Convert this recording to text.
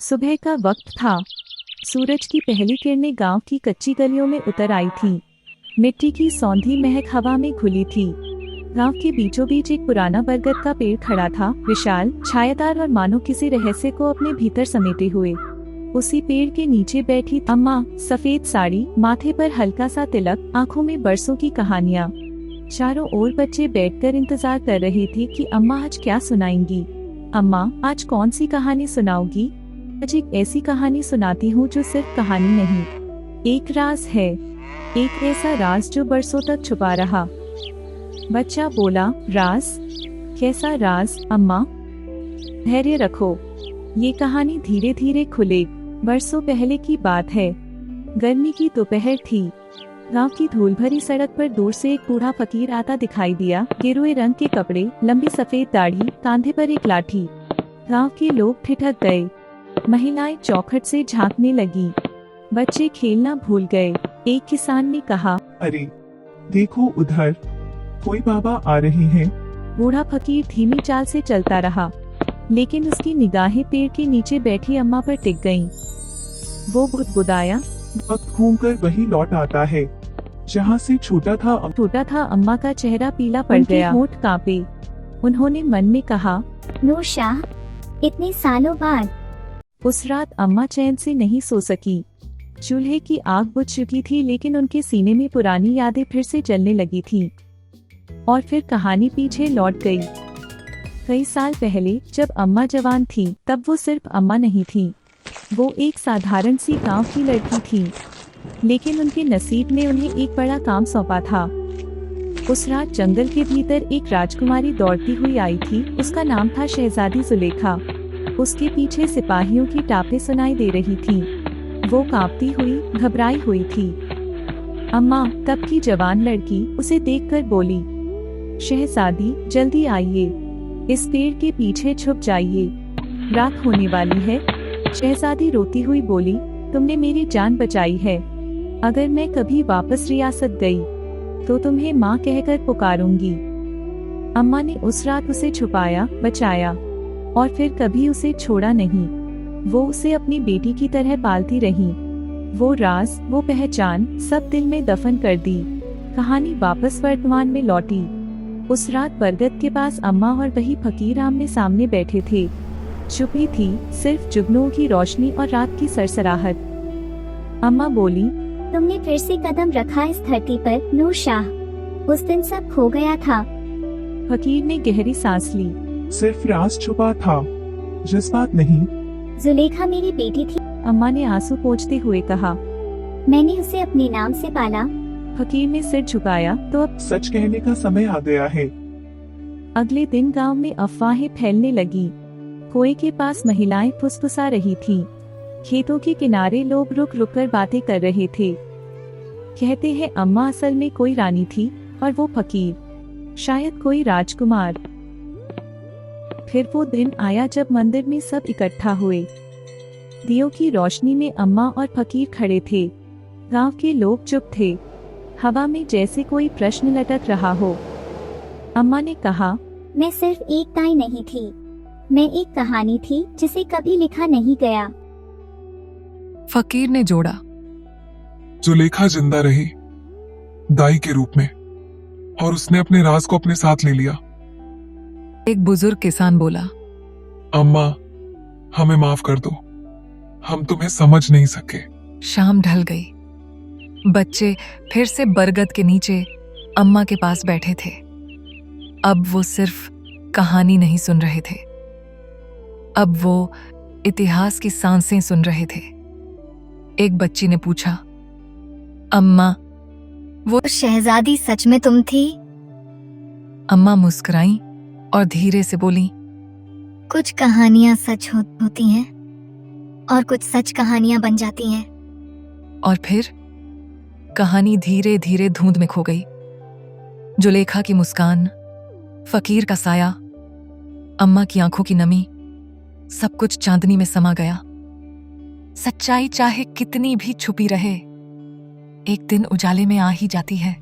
सुबह का वक्त था। सूरज की पहली किरणें गांव की कच्ची गलियों में उतर आई थीं। मिट्टी की सौंधी महक हवा में घुली थी। गांव के बीचों बीच एक पुराना बरगद का पेड़ खड़ा था, विशाल, छायादार और मानो किसी रहस्य को अपने भीतर समेटे हुए। उसी पेड़ के नीचे बैठी अम्मा, सफेद साड़ी, माथे पर हल्का सा तिलक, आंखों में बरसों की कहानियाँ। चारों ओर बच्चे बैठकर इंतजार कर रहे थे कि अम्मा आज क्या सुनाएंगी। अम्मा, आज कौन सी कहानी सुनाओगी? आज एक ऐसी कहानी सुनाती हूँ जो सिर्फ कहानी नहीं, एक राज है। एक ऐसा राज जो बरसों तक छुपा रहा। बच्चा बोला, राज? कैसा राज अम्मा? धैर्य रखो, ये कहानी धीरे धीरे खुले। बरसों पहले की बात है। गर्मी की दोपहर थी। गांव की धूल भरी सड़क पर दूर से एक बूढ़ा फकीर आता दिखाई दिया। गेरुए रंग के कपड़े, लंबी सफेद दाढ़ी, कांधे पर एक लाठी। गांव के लोग ठिठक गए। महिलाएं चौखट से झांकने लगी। बच्चे खेलना भूल गए। एक किसान ने कहा, अरे देखो उधर, कोई बाबा आ रहे हैं। बूढ़ा फकीर धीमी चाल से चलता रहा, लेकिन उसकी निगाहें पेड़ के नीचे बैठी अम्मा पर टिक गईं। वो बुदबुदाया, वक्त घूमकर वही लौट आता है जहाँ से छूटा था। अम्मा का चेहरा पीला पड़ गया, होंठ कांपे। उन्होंने मन में कहा, नूरशाह, इतने सालों बाद। उस रात अम्मा चैन से नहीं सो सकी। चूल्हे की आग बुझ चुकी थी, लेकिन उनके सीने में पुरानी यादें फिर से जलने लगी थीं। और फिर कहानी पीछे लौट गई। कई साल पहले जब अम्मा जवान थी, तब वो सिर्फ अम्मा नहीं थी। वो एक साधारण सी गांव की लड़की थी, लेकिन उनके नसीब ने उन्हें एक बड़ा काम सौंपा था। उस रात जंगल के भीतर एक राजकुमारी दौड़ती हुई आई थी। उसका नाम था शहजादी जुलेखा। उसके पीछे सिपाहियों की टापें सुनाई दे रही थीं। वो कांपती हुई, घबराई हुई थी। अम्मा, तब की जवान लड़की, उसे देखकर बोली, शहजादी, जल्दी आइए, इस पेड़ के पीछे छुप जाइए, रात होने वाली है। शहजादी रोती हुई बोली, तुमने मेरी जान बचाई है। अगर मैं कभी वापस रियासत गई, तो तुम्हें माँ कहकर पुकारूंगी। अम्मा ने उस रात उसे छुपाया, बचाया, और फिर कभी उसे छोड़ा नहीं। वो उसे अपनी बेटी की तरह पालती रही। वो राज, वो पहचान, सब दिल में दफन कर दी। कहानी वापस वर्तमान में लौटी। उस रात बरगद के पास अम्मा और वही फकीर आमने सामने बैठे थे। चुप्पी थी, सिर्फ जुगनुओं की रोशनी और रात की सरसराहट। अम्मा बोली, तुमने फिर से कदम रखा इस धरती पर, नूरशाह। उस दिन सब खो गया था। फकीर ने गहरी सांस ली। सिर्फ राज छुपा था, जज्बात नहीं। जुलेखा मेरी बेटी थी। अम्मा ने आंसू पोंछते हुए कहा। मैंने उसे अपने नाम से पाला। फकीर ने सिर झुकाया। तो अब सच कहने का समय आ गया है। अगले दिन गांव में अफवाहें फैलने लगी। कुएं के पास महिलाएं फुसफुसा रही थीं। खेतों के किनारे लोग रुक रुक कर बातें कर रहे थे। कहते हैं अम्मा असल में कोई रानी थी, और वो फकीर शायद कोई राजकुमार। फिर वो दिन आया जब मंदिर में सब इकट्ठा हुए। दियों की रोशनी में अम्मा और फकीर खड़े थे। गांव के लोग चुप थे। हवा में जैसे कोई प्रश्न लटक रहा हो। अम्मा ने कहा, मैं सिर्फ एक दाई नहीं थी, मैं एक कहानी थी जिसे कभी लिखा नहीं गया। फकीर ने जोड़ा, जुलेखा जिंदा रही, दाई के रूप में, और उसने अपने राज को अपने साथ ले लिया। एक बुजुर्ग किसान बोला, अम्मा, हमें माफ कर दो, हम तुम्हें समझ नहीं सके। शाम ढल गई। बच्चे फिर से बरगद के नीचे अम्मा के पास बैठे थे। अब वो सिर्फ कहानी नहीं सुन रहे थे, अब वो इतिहास की सांसें सुन रहे थे। एक बच्ची ने पूछा, अम्मा, वो शहजादी सच में तुम थी? अम्मा मुस्कुराई और धीरे से बोली, कुछ कहानियां सच होती हैं और कुछ सच कहानियां बन जाती हैं। और फिर कहानी धीरे धीरे धुंध में खो गई। जुलेखा की मुस्कान, फकीर का साया, अम्मा की आंखों की नमी, सब कुछ चांदनी में समा गया। सच्चाई चाहे कितनी भी छुपी रहे, एक दिन उजाले में आ ही जाती है।